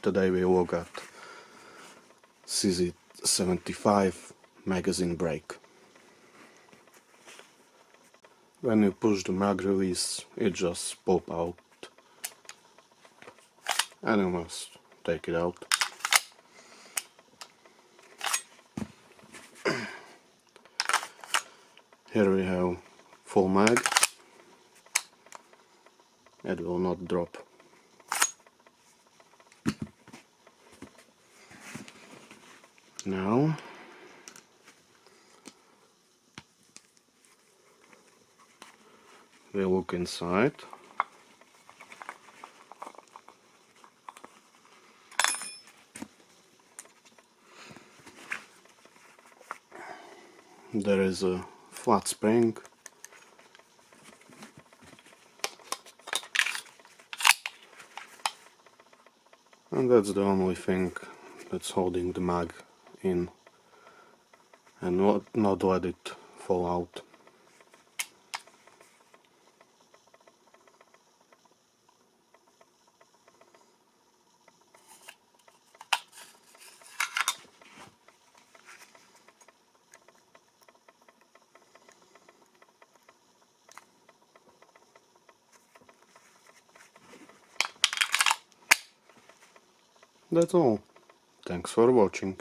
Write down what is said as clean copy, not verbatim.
today we look at CZ75 magazine brake. When you push the mag release, it just pop out and you must take it out. Here we have full mag. It will not drop. Now we look inside. There is a flat spring. And that's the only thing that's holding the mag in and not let it fall out. That's all. Thanks for watching.